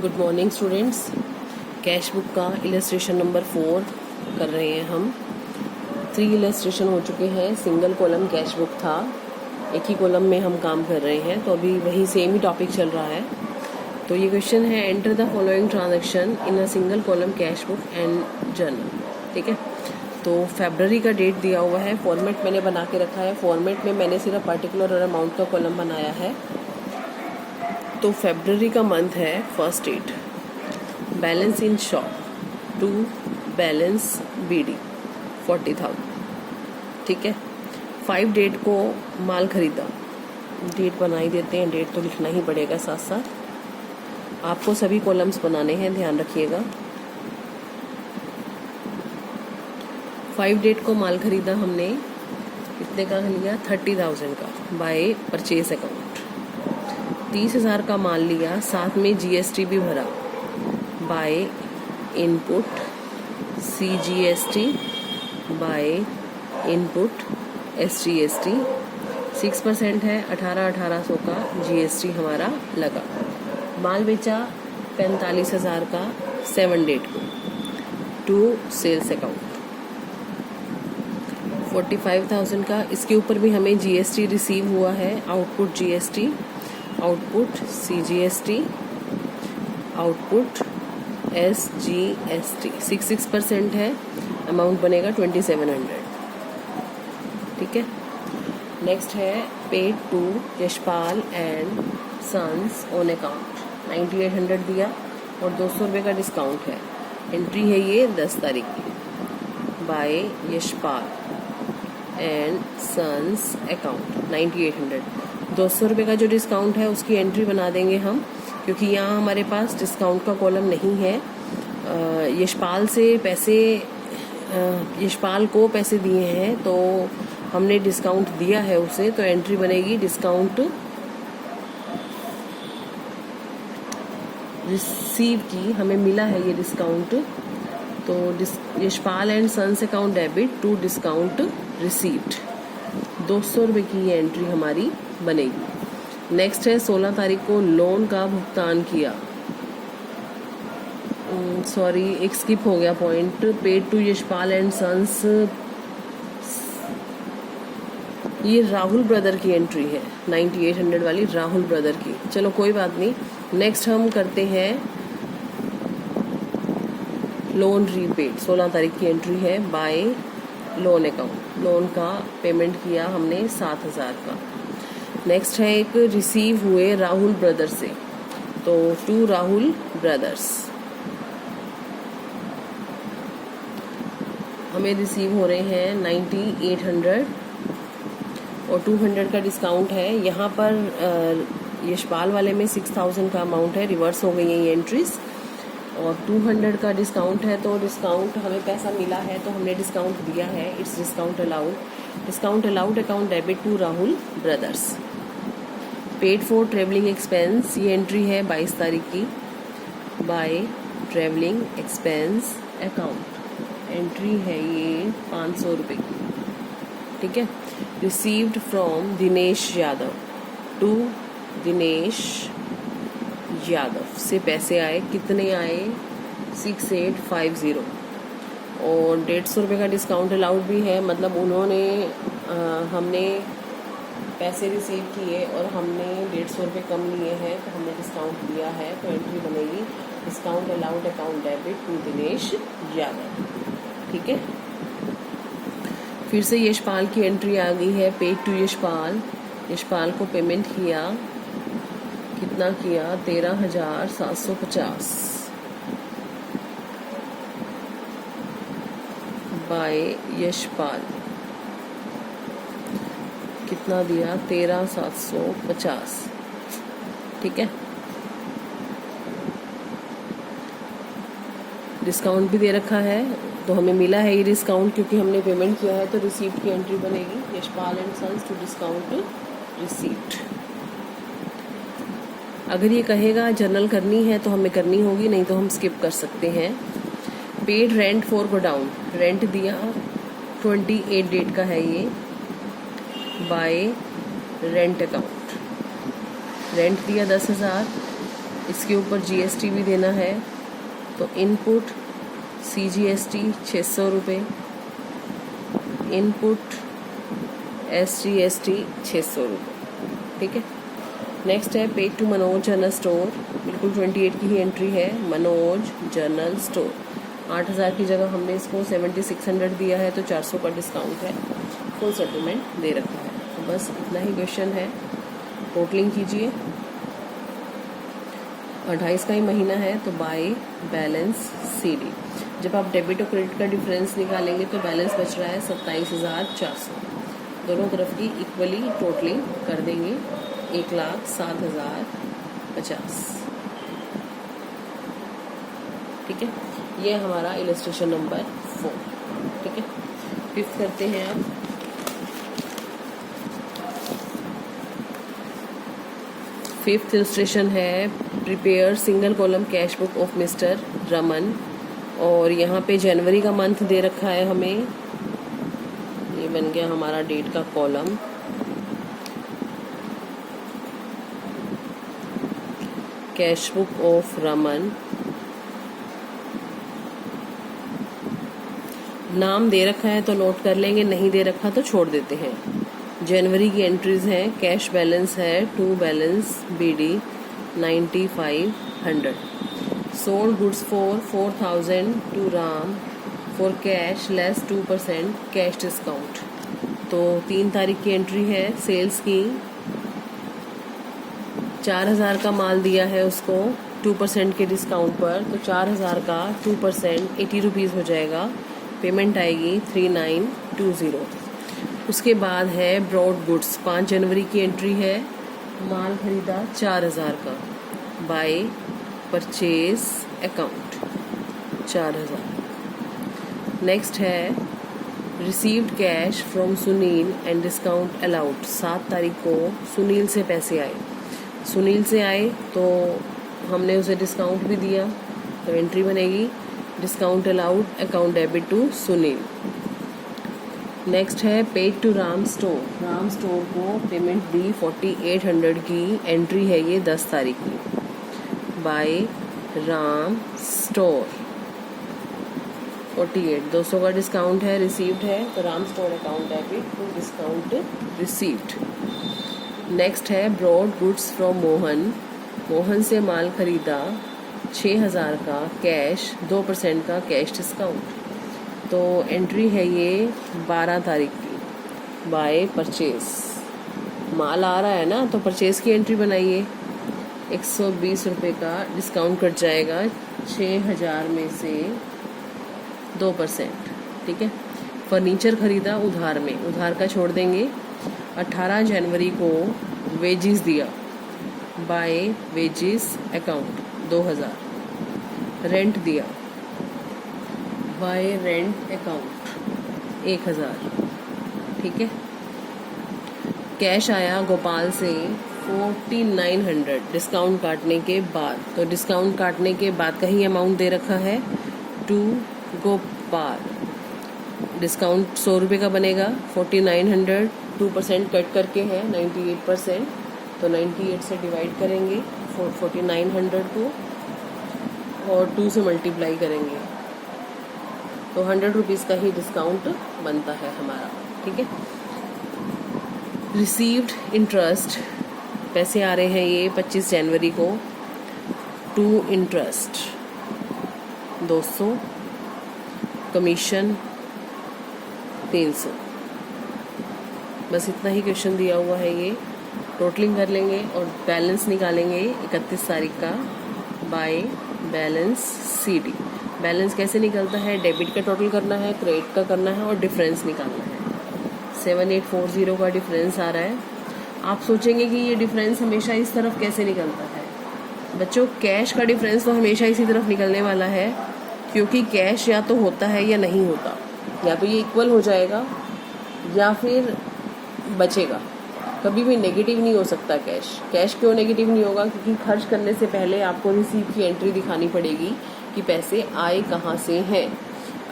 Good morning students. Cash book का illustration number 4 कर रहे हैं हम। 3 इलस्ट्रेशन हो चुके हैं। सिंगल कॉलम कैश बुक था, एक ही कॉलम में हम काम कर रहे हैं, तो अभी वही सेम ही टॉपिक चल रहा है। तो ये क्वेश्चन है, enter the following transaction in a single column cash book and journal. ठीक है, तो फरवरी का डेट दिया हुआ है। फॉर्मेट मैंने बना के रखा है। फॉर्मेट में मैंने सिर्फ पर्टिकुलर और अमाउंट का कॉलम बनाया है। तो फरवरी का मंथ है, first date balance in shop to balance B D 40,000। ठीक है, 5 डेट को माल खरीदा। डेट बना ही देते हैं, डेट तो लिखना ही पड़ेगा साथ साथ। आपको सभी कॉलम्स बनाने हैं, ध्यान रखिएगा। 5 डेट को माल खरीदा हमने, कितने का लिया? 30,000 का बाय परचेज अकाउंट। 30,000 का माल लिया, साथ में जीएसटी भी भरा by input CGST by input SGST. 6% है, 18,000 का जीएसटी हमारा लगा। माल बेचा 45,000 का 7 डेट को टू सेल्स अकाउंट। 45,000 का, इसके ऊपर भी हमें जीएसटी रिसीव हुआ है। Output GST, output CGST, output SGST. 6% है, अमाउंट बनेगा 2700। ठीक है, नेक्स्ट है paid to Yashpal and sons on account. 9800 दिया और 200 रुपये का डिस्काउंट है। एंट्री है ये 10 तारीख की by Yashpal and sons account 9800। 200 रुपये का जो डिस्काउंट है उसकी एंट्री बना देंगे हम, क्योंकि यहाँ हमारे पास डिस्काउंट का कॉलम नहीं है। यशपाल से पैसे, यशपाल को पैसे दिए हैं तो हमने डिस्काउंट दिया है उसे, तो एंट्री बनेगी डिस्काउंट रिसीव की। हमें मिला है ये डिस्काउंट, तो Yashpal and sons account debit to discount received. 200 रुपये की ये एंट्री हमारी बनेगी। नेक्स्ट है 16 तारीख को लोन का भुगतान किया। सॉरी, एक स्किप हो गया point. Paid to Yashpal and sons, ये राहुल ब्रदर की एंट्री है, 9800 वाली राहुल ब्रदर की। चलो कोई बात नहीं। नेक्स्ट हम करते हैं लोन रीपेड। 16 तारीख की एंट्री है बाय लोन अकाउंट। लोन का पेमेंट किया हमने 7,000 का। नेक्स्ट है एक रिसीव हुए राहुल ब्रदर से, तो टू राहुल ब्रदर्स हमें रिसीव हो रहे हैं 9800 और 200 का डिस्काउंट है। यहाँ पर यशपाल वाले में 6,000 का अमाउंट है, रिवर्स हो गई है ये एंट्रीज। और 200 का डिस्काउंट है, तो डिस्काउंट हमें पैसा मिला है तो हमने डिस्काउंट दिया है। It's discount allowed. Discount allowed account debit to Rahul brothers. Paid for travelling expense, ये एंट्री है 22 तारीख की by travelling expense account. Entry है ये 500 रुपये की। ठीक है, received from Dinesh Yadav to Dinesh Yadav से पैसे आए। कितने आए? 6850। और 150 रुपये का डिस्काउंट अलाउड भी है, मतलब उन्होंने हमने पैसे रिसीव किए और हमने 150 रुपये कम लिए हैं, तो हमने डिस्काउंट दिया है, तो एंट्री बनेगी discount allowed account debit to Dinesh Yadav. ठीक है, फिर से यशपाल की एंट्री आ गई है। पेड टू यशपाल, यशपाल को पेमेंट किया। कितना किया? 13,750 बाय यशपाल। कितना दिया? 13,750। ठीक है, डिस्काउंट भी दे रखा है, तो हमें मिला है ये डिस्काउंट क्योंकि हमने पेमेंट किया है, तो रिसीप्ट की एंट्री बनेगी Yashpal and sons to discount receipt. अगर ये कहेगा जर्नल करनी है तो हमें करनी होगी, नहीं तो हम स्किप कर सकते हैं। Paid rent for godown, rent दिया 28 डेट का है ये बाय रेंट अकाउंट। रेंट दिया 10,000 इसके ऊपर GST भी देना है, तो इनपुट CGST 600 रुपये, इनपुट SGST 600 रुपये। ठीक है। नेक्स्ट है paid to Manoj general store, बिल्कुल 28 की ही एंट्री है। मनोज जनरल स्टोर 8000 की जगह हमने इसको 7600 दिया है, तो 400 का डिस्काउंट है, फुल सेटलमेंट दे रखा है। तो बस इतना ही क्वेश्चन है। टोटलिंग कीजिए, 28 का ही महीना है, तो बाय बैलेंस CD। जब आप डेबिट और क्रेडिट का डिफरेंस निकालेंगे तो बैलेंस बच रहा है 27,400। दोनों तरफ की इक्वली टोटलिंग कर देंगे, 1,07,050। ठीक है। ये हमारा इलस्ट्रेशन नंबर 4। ठीक है। 5th करते हैं अब। फिफ्थ इलस्ट्रेशन है prepare single column cash book of mister Raman, और यहाँ पे जनवरी का मंथ दे रखा है हमें। ये बन गया हमारा डेट का column. Cash book of Raman, नाम दे रखा है तो नोट कर लेंगे, नहीं दे रखा तो छोड़ देते हैं। जनवरी की एंट्रीज हैं, कैश बैलेंस है to balance BD 9500, sold goods for 4000 to Ram for cash less 2% cash discount. तो 3 तारीख की एंट्री है सेल्स की, 4000 का माल दिया है उसको 2% के डिस्काउंट पर, तो 4000 का 2% 80 रुपीज़ हो जाएगा। पेमेंट आएगी 3920। उसके बाद है ब्रॉड गुड्स, 5 जनवरी की एंट्री है, माल खरीदा 4000 का, बाय परचेज अकाउंट 4000। नेक्स्ट है received cash from Sunil and discount allowed, 7 तारीख को सुनील से पैसे आए। सुनील से आए तो हमने उसे डिस्काउंट भी दिया, तो एंट्री बनेगी discount allowed account debit to Sunil. Next है paid to Ram store, Ram store को पेमेंट दी 4800 की, एंट्री है ये 10 तारीख की, बाय राम स्टोर 48, 200 का डिस्काउंट है, रिसीव्ड है, तो Ram store account debit to discount received. Next है brought goods from Mohan, Mohan से माल खरीदा 6000 का, कैश 2% का कैश डिस्काउंट, तो एंट्री है ये 12 तारीख की, बाय परचेज। माल आ रहा है ना, तो परचेज की एंट्री बनाइए, 120 रुपये का डिस्काउंट कट जाएगा 6000 में से 2%। ठीक है। फर्नीचर खरीदा उधार में, उधार का छोड़ देंगे। 18 जनवरी को वेजिस दिया, बाय वेजिस अकाउंट 2000। रेंट दिया, बाय रेंट अकाउंट 1000। ठीक है। कैश आया गोपाल से 4900 डिस्काउंट काटने के बाद, तो डिस्काउंट काटने के बाद का ही अमाउंट दे रखा है टू गोपाल। डिस्काउंट 100 रुपये का बनेगा, 4900 2% कट करके है 98%, तो 98 से डिवाइड करेंगे 4900 को और 2 से मल्टीप्लाई करेंगे, तो 100 रुपीज़ का ही डिस्काउंट बनता है हमारा। ठीक है। रिसीव्ड इंटरेस्ट, पैसे आ रहे हैं ये 25 जनवरी को, टू इंटरेस्ट 200, कमीशन 300। बस इतना ही क्वेश्चन दिया हुआ है ये। टोटलिंग कर लेंगे और बैलेंस निकालेंगे 31 तारीख का, बाय बैलेंस CD। बैलेंस कैसे निकलता है, डेबिट का टोटल करना है, क्रेडिट का करना है और डिफरेंस निकालना है। 7840 का डिफरेंस आ रहा है। आप सोचेंगे कि ये डिफरेंस हमेशा इस तरफ कैसे निकलता है। बच्चों, कैश का डिफरेंस तो हमेशा इसी तरफ निकलने वाला है, क्योंकि कैश या तो होता है या नहीं होता, या तो ये इक्वल हो जाएगा या फिर बचेगा, कभी भी नेगेटिव नहीं हो सकता कैश। कैश क्यों नेगेटिव नहीं होगा, क्योंकि खर्च करने से पहले आपको रिसीव की एंट्री दिखानी पड़ेगी कि पैसे आए कहाँ से हैं।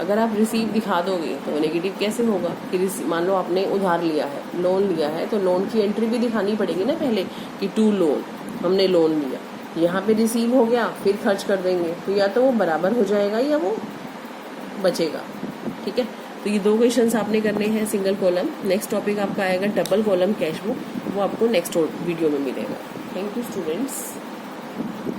अगर आप रिसीव दिखा दोगे तो नेगेटिव कैसे होगा कि मान लो आपने उधार लिया है, लोन लिया है, तो लोन की एंट्री भी दिखानी पड़ेगी ना पहले कि टू लोन, हमने लोन लिया, यहाँ पे रिसीव हो गया फिर खर्च कर देंगे तो या तो वो बराबर हो जाएगा या वो बचेगा। ठीक है, तो ये 2 क्वेश्चंस आपने करने हैं सिंगल कॉलम। नेक्स्ट टॉपिक आपका आएगा डबल कॉलम कैश बुक, वो आपको नेक्स्ट वीडियो में मिलेगा। Thank you students.